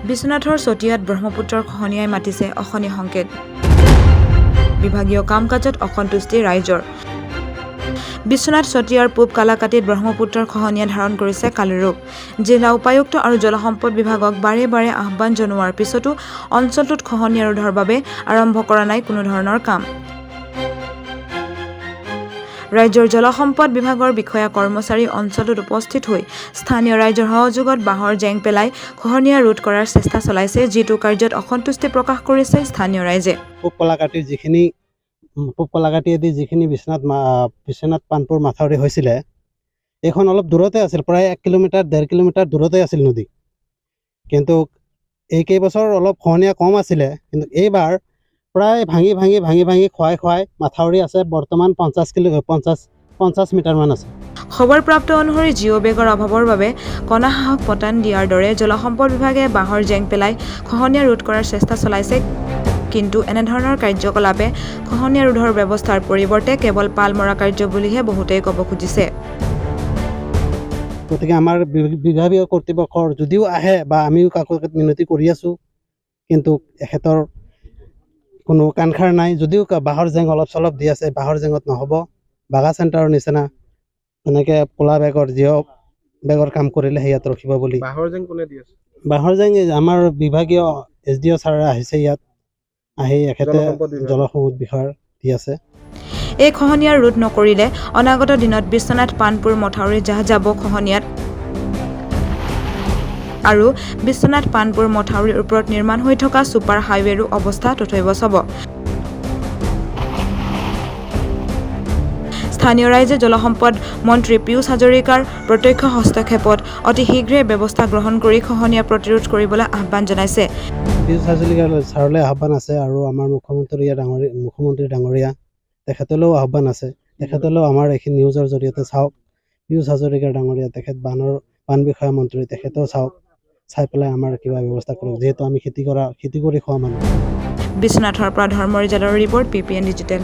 বিশ্বনাথৰ চতিয়াত ব্ৰহ্মপুত্ৰৰ খহনীয়াই মাতিছে অশনি সংকেত। বিভাগীয় কাম কাজত অসন্তুষ্টি ৰাইজৰ। বিশ্বনাথ চতিয়াৰ পূব কালাকাটিত ব্ৰহ্মপুত্ৰৰ খহনীয়া ধাৰণ কৰিছে কালিৰ ৰূপ। জিলা উপায়ুক্ত আৰু জলসম্পদ বিভাগক বাৰে বাৰে আহ্বান জনোৱাৰ পিছতো অঞ্চলটোত খহনীয়া ৰোধৰ বাবে আৰম্ভ কৰা নাই কোনো ধৰণৰ কাম। ৰাজ্যৰ জলসম্পদ বিভাগৰ বিষয়া কৰ্মচাৰী অঞ্চলটোত উপস্থিত হৈ স্থানীয় ৰাইজৰ সহযোগত বাঁহৰ জেং পেলাই খহনীয়া ৰোধ কৰাৰ চেষ্টা চলাইছে, যিটো কাৰ্যত অসন্তুষ্টি প্ৰকাশ কৰিছে স্থানীয় ৰাইজে। পূব কলাকাটিয়েদি যিখিনি বিশ্বনাথ পানপুৰ মাথাউৰি হৈছিলে, এইখন অলপ দূৰতে আছিল, প্ৰায় 1 কিলোমিটাৰ 1.5 কিলোমিটাৰ দূৰতে আছিল নদী। কিন্তু এই কেইবছৰ অলপ খহনীয়া কম আছিলে, কিন্তু এইবাৰ প্ৰায় ভাঙি খুৱাই মাথাউৰি আছে বৰ্তমান 50 মিটাৰমান আছে। খবৰ প্ৰাপ্ত অনুসৰি জিঅ' বেগৰ অভাৱৰ বাবে কণাহাঁহক পতান দিয়াৰ দৰে জলসম্পদ বিভাগে বাঁহৰ জেং পেলাই খহনীয়া ৰোধ কৰাৰ চেষ্টা চলাইছে, কিন্তু এনেধৰণৰ কাৰ্যকলাপে খহনীয়া ৰোধৰ ব্যৱস্থাৰ পৰিৱৰ্তে কেৱল পাল মৰা কাৰ্য বুলিহে বহুতেই ক'ব খুজিছে। গতিকে আমাৰ বিভাগীয় কৰ্তৃপক্ষৰ যদিও আহে বা আমিও কাকত মিনতি কৰি আছোঁ, কিন্তু এখেতৰ কোনো কাণসাৰ নাই। যদিও বাঁহৰ জেং অলপ চলপ দি আছে, বাঁহৰ জেঙত নহ'ব। বাগা চেণ্টাৰৰ নিচিনা এনেকৈ ক'লা বেগৰ কাম কৰিলে সেয়াত ৰখিব বুলি। বাঁহৰ জেং কোনে দি আছে? বাঁহৰ জেং আমাৰ বিভাগীয় SDO ছাৰ আহিছে, ইয়াত আহি এখেতে জলসম্পদ বিষয়াৰ দি আছে। এই খহনীয়া ৰোধ নকৰিলে অনাগত দিনত বিশ্বনাথ পানপুৰ মথাউৰি জাহ যাব খহনীয়াত আৰু বিশ্বনাথ পানপুৰ মথাউৰিৰ ওপৰত নিৰ্মাণ হৈ থকা ছুপাৰ হাইৱেৰো অৱস্থা তথৈবচ হ'ব। স্থানীয় ৰাইজে জলসম্পদ মন্ত্ৰী পীয়ুষ হাজৰিকাৰ প্ৰত্যক্ষ হস্তক্ষেপত অতি শীঘ্ৰে ব্যৱস্থা গ্ৰহণ কৰি খহনীয়া প্ৰতিৰোধ কৰিবলৈ আহ্বান জনাইছে। পীয়ুষ হাজৰিকাৰ ছাৰলৈ আহ্বান আছে আৰু আমাৰ মুখ্যমন্ত্ৰী ডাঙৰীয়া তেখেতলৈও আহ্বান আছে। তেখেতলৈও আমাৰ এইখিনি নিউজৰ জৰিয়তে চাওক। পীয়ুষ হাজৰিকাৰ ডাঙৰীয়া তেখেত বান বিষয়া মন্ত্ৰী, তেখেতেও চাওক, চাই পেলাই আমাৰ কিবা ব্যৱস্থা কৰক, যিহেতু আমি খেতি কৰি খোৱা মানুহ। বিশ্বনাথৰ পৰা ধৰ্ম ৰিজালৰ ৰিপৰ্ট PPN ডিজিটেল।